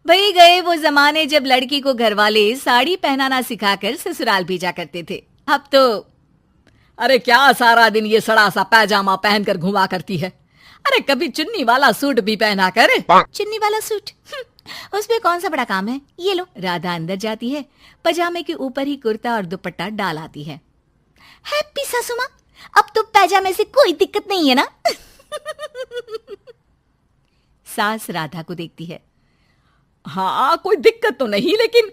वही गए वो जमाने जब लड़की को घरवाले साड़ी पहनाना सिखाकर ससुराल भेजा करते थे। अब तो अरे क्या सारा दिन ये सड़ा सा पैजामा पहनकर घुमा करती है। अरे कभी चुन्नी वाला सूट भी पहना कर। चुन्नी वाला सूट उसमें कौन सा बड़ा काम है। ये लो। राधा अंदर जाती है, पजामे के ऊपर ही कुर्ता और दुपट्टा डाल आती है। हैप्पी सासू माँ, अब तो पैजामे से कोई दिक्कत नहीं है ना। सास राधा को देखती है। हाँ कोई दिक्कत तो नहीं, लेकिन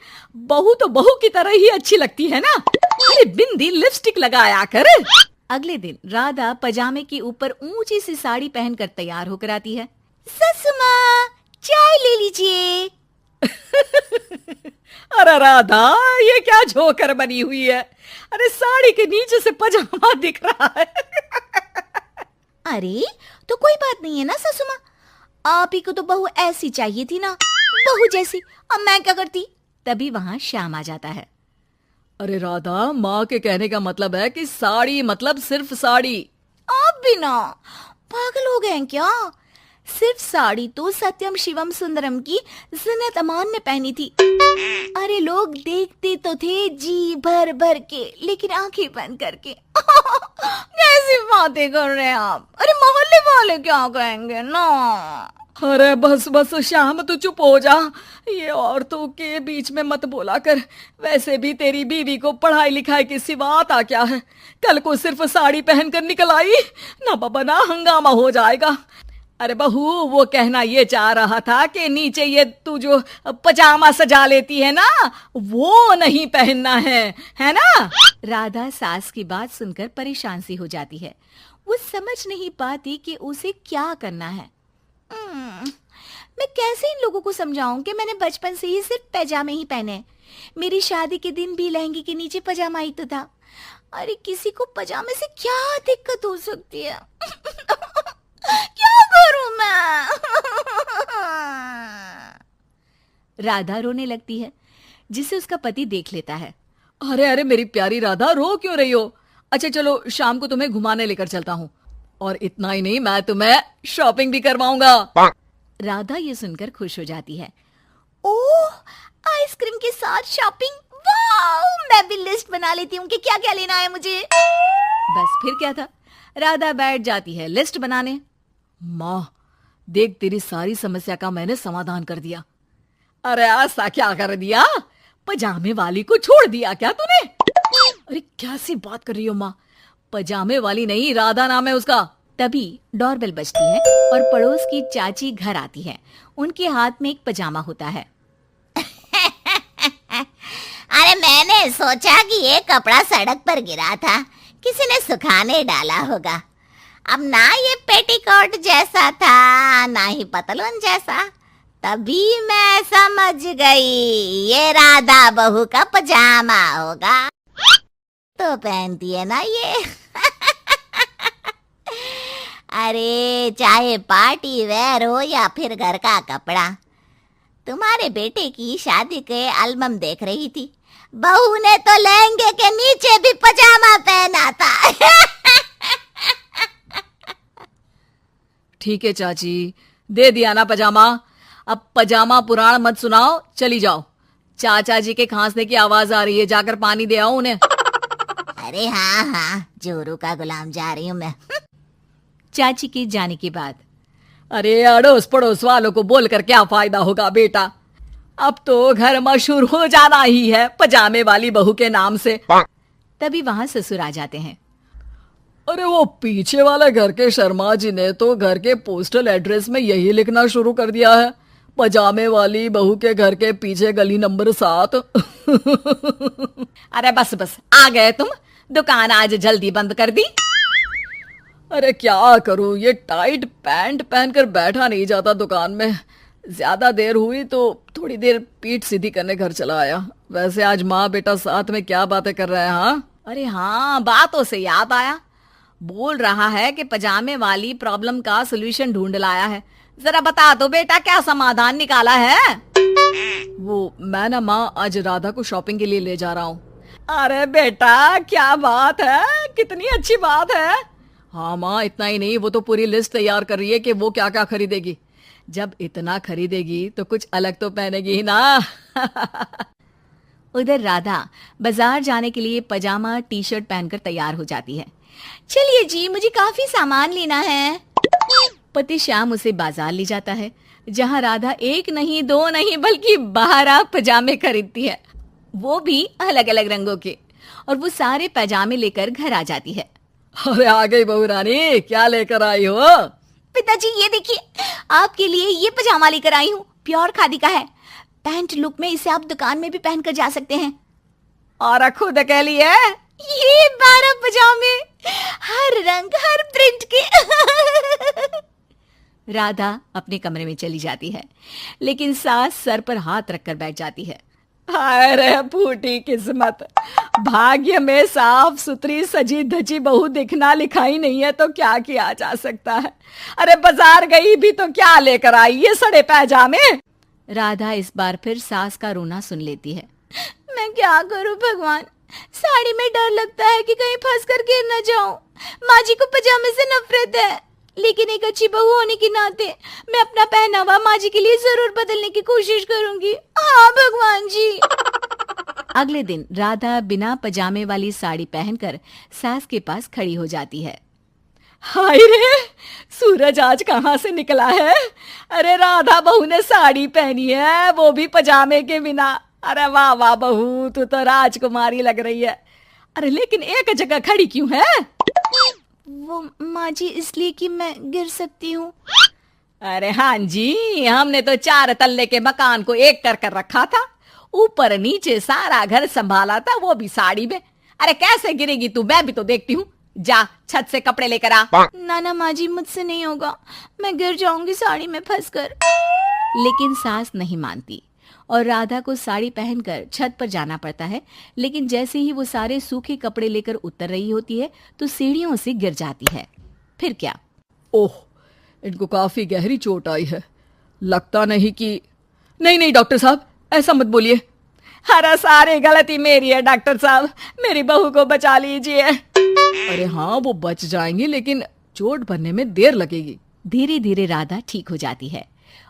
बहू तो बहू की तरह ही अच्छी लगती है ना। अरे बिंदी लिपस्टिक लगाया कर। अगले दिन राधा पजामे के ऊपर ऊंची सी साड़ी पहनकर तैयार होकर आती है। ससु माँ चाय ले लीजिए। अरे राधा ये क्या झोकर बनी हुई है। अरे साड़ी के नीचे से पजामा दिख रहा है। अरे तो कोई बात नहीं है ना ससु माँ, आप ही को तो बहू ऐसी चाहिए थी ना, बहू जैसी। अब मैं क्या करती। तभी वहां श्याम आ जाता है। अरे राधा माँ के कहने का मतलब है कि साड़ी मतलब सिर्फ साड़ी। आप भी ना पागल हो गए हैं क्या। सिर्फ साड़ी तो सत्यम शिवम सुंदरम की जिन्नत अमान ने पहनी थी। अरे लोग देखते तो थे जी भर भर के, लेकिन आंखें बंद करके। कैसी बातें कर रहे हैं आप। अरे मोहल्ले वाले क्या कहेंगे ना। अरे बस बस श्याम तू चुप हो जा, ये औरतों के बीच में मत बोला कर। वैसे भी तेरी बीवी को पढ़ाई लिखाई के सिवा आता क्या है। कल को सिर्फ साड़ी पहनकर निकल आई ना बाबा ना हंगामा हो जाएगा। अरे बहू वो कहना ये चाह रहा था कि नीचे ये तू जो पजामा सजा लेती है ना वो नहीं पहनना है ना। राधा सास की बात सुनकर परेशान सी हो जाती है। वो समझ नहीं पाती कि उसे क्या करना है। मैं कैसे इन लोगों को समझाऊं कि मैंने बचपन से ही सिर्फ पैजामे ही पहने। मेरी शादी के दिन भी लहंगे के नीचे पजामा ही तो था। अरे किसी को पजामे से क्या दिक्कत हो सकती है। क्या करूं मैं। राधा रोने लगती है, जिसे उसका पति देख लेता है। अरे अरे मेरी प्यारी राधा रो क्यों रही हो। अच्छा चलो शाम को तुम्हें घुमाने लेकर चलता हूँ, और इतना ही नहीं मैं तुम्हें शॉपिंग भी करवाऊंगा। राधा ये सुनकर खुश हो जाती है। ओह आइसक्रीम के साथ शॉपिंग, वाह मैं भी लिस्ट बना लेती हूँ कि क्या क्या लेना है मुझे। बस फिर क्या था, राधा बैठ जाती है लिस्ट बनाने। माँ देख तेरी सारी समस्या का मैंने समाधान कर दिया। अरे ऐसा क्या कर दिया, पजामे वाली को छोड़ दिया क्या तूने। अरे कैसी बात कर रही हो माँ, पजामे वाली नहीं राधा नाम है उसका। तभी डोरबेल बजती है और पड़ोस की चाची घर आती है। उनके हाथ में एक पजामा होता है। अरे मैंने सोचा कि ये कपड़ा सड़क पर गिरा था, किसी ने सुखाने डाला होगा। अब ना ये पेटीकोट जैसा था ना ही पतलून जैसा, तभी मैं समझ गई ये राधा बहू का पजामा होगा। तो पहनती है ना ये। अरे चाहे पार्टी वेयर हो या फिर घर का कपड़ा, तुम्हारे बेटे की शादी के एल्बम देख रही थी, बहू ने तो लहंगे के नीचे भी पजामा पहना था। ठीक है चाची दे दिया ना पजामा, अब पजामा पुराण मत सुनाओ, चली जाओ। चाचा जी के खांसने की आवाज आ रही है, जाकर पानी दे आओ उन्हें। अरे हाँ हाँ जोरू का गुलाम जा रही हूँ मैं। चाची के जाने के बाद अरे अड़ोस पड़ोस वालों को बोलकर क्या फायदा होगा बेटा, अब तो घर मशहूर हो जाना ही है पजामे वाली बहू के नाम से। तभी वहां ससुर आ जाते हैं। अरे वो पीछे वाले घर के शर्मा जी ने तो घर के पोस्टल एड्रेस में यही लिखना शुरू कर दिया है, पजामे वाली बहू के घर के पीछे गली नंबर 7। अरे बस बस आ गए तुम, दुकान आज जल्दी बंद कर दी। अरे क्या करूं, ये टाइट पैंट पहनकर बैठा नहीं जाता दुकान में। ज्यादा देर हुई तो थोड़ी देर पीठ सीधी करने घर चला आया। वैसे आज माँ बेटा साथ में क्या बातें कर रहे हैं। हाँ अरे हाँ बातों से याद आया, बोल रहा है कि पजामे वाली प्रॉब्लम का सलूशन ढूंढ लाया है। जरा बता दो बेटा क्या समाधान निकाला है। वो मैं ना माँ आज राधा को शॉपिंग के लिए ले जा रहा हूँ। अरे बेटा, क्या बात है, कितनी अच्छी बात है। हाँ माँ, इतना ही नहीं, वो तो पूरी लिस्ट तैयार कर रही है कि वो क्या क्या खरीदेगी। जब इतना खरीदेगी तो कुछ अलग तो पहनेगी ही ना। उधर राधा बाजार जाने के लिए पजामा टी शर्ट पहनकर तैयार हो जाती है। चलिए जी, मुझे काफी सामान लेना है। पति श्याम उसे बाजार ले जाता है, जहां राधा एक नहीं, दो नहीं, बल्कि 12 पजामे खरीदती है, वो भी अलग अलग रंगों के। और वो सारे पजामे लेकर घर आ जाती है। अरे आ गई बहू रानी, क्या लेकर आई हो? पिताजी ये देखिए, आपके लिए ये पजामा लेकर आई हूँ, प्योर खादी का है। पैंट लुक में इसे आप दुकान में भी पहनकर जा सकते हैं। और खुद अकेली है? ये 12 पजामे, हर रंग, हर प्रिंट के। राधा अपने कमरे में चली जाती है, लेकिन सास सर पर हाथ रखकर बैठ जाती है। हाय रे फूटी किस्मत, भाग्य में साफ सुथरी सजी धजी बहू दिखना लिखाई नहीं है तो क्या किया जा सकता है। अरे बाजार गई भी तो क्या लेकर आई, ये सड़े पैजामे। राधा इस बार फिर सास का रोना सुन लेती है। मैं क्या करूं भगवान, साड़ी में डर लगता है कि कहीं फंस कर गिर न जाऊं। माँ जी को पजामे से नफरत है, लेकिन एक अच्छी बहू होने के नाते मैं अपना पहनावा माँ जी के लिए जरूर बदलने की कोशिश करूंगी। हाँ भगवान जी। अगले दिन राधा बिना पजामे वाली साड़ी पहनकर सास के पास खड़ी हो जाती है। हाय रे, सूरज आज कहाँ से निकला है? अरे राधा बहू ने साड़ी पहनी है, वो भी पजामे के बिना। अरे वाह वाह बहू, तू तो राजकुमारी लग रही है। अरे लेकिन एक जगह खड़ी क्यों है? वो माँ जी, इसलिए कि मैं गिर सकती हूँ। अरे हाँ जी, हमने तो 4 तल्ले के मकान को एक कर रखा था, ऊपर नीचे सारा घर संभाला था, वो भी साड़ी में। अरे कैसे गिरेगी तू, मैं भी तो देखती हूँ। जा छत से कपड़े लेकर आ। ना माँ जी, मुझसे नहीं होगा, मैं गिर जाऊंगी साड़ी में फंसकर। लेकिन सास नहीं मानती और राधा को साड़ी पहनकर छत पर जाना पड़ता है। लेकिन जैसे ही वो सारे सूखे कपड़े लेकर उतर रही होती है तो सीढ़ियों से गिर जाती है। फिर क्या? ओह, इनको काफी गहरी चोट आई है, लगता नहीं कि... नहीं डॉक्टर साहब, ऐसा मत बोलिए। अरे सारी गलती मेरी है डॉक्टर साहब, मेरी बहू को बचा लीजिए। अरे हाँ, वो बच जाएंगी, लेकिन चोट भरने में देर लगेगी। धीरे धीरे राधा ठीक हो जाती है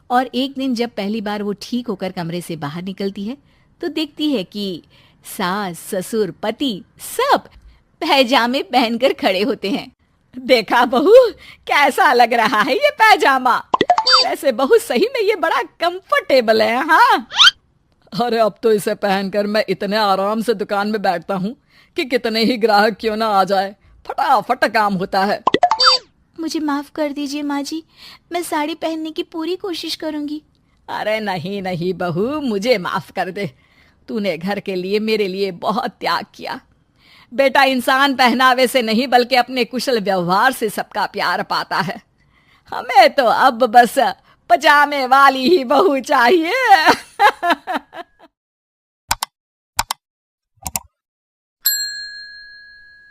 और एक दिन जब पहली बार वो ठीक होकर कमरे से बाहर निकलती है तो देखती है कि सास, ससुर, पति सब पैजामे पहनकर खड़े होते हैं। देखा बहू, कैसा लग रहा है ये पैजामा? वैसे बहू सही में ये बड़ा कंफर्टेबल है। हाँ, अरे अब तो इसे पहनकर मैं इतने आराम से दुकान में बैठता हूँ कि कितने ही ग्राहक क्यों ना आ जाए, फटाफट काम होता है। मुझे माफ कर दीजिए माँ जी, मैं साड़ी पहनने की पूरी कोशिश करूंगी। अरे नहीं बहू, मुझे माफ कर दे, तूने घर के लिए मेरे लिए बहुत त्याग किया। बेटा इंसान पहनावे से नहीं बल्कि अपने कुशल व्यवहार से सबका प्यार पाता है। हमें तो अब बस पजामे वाली ही बहू चाहिए।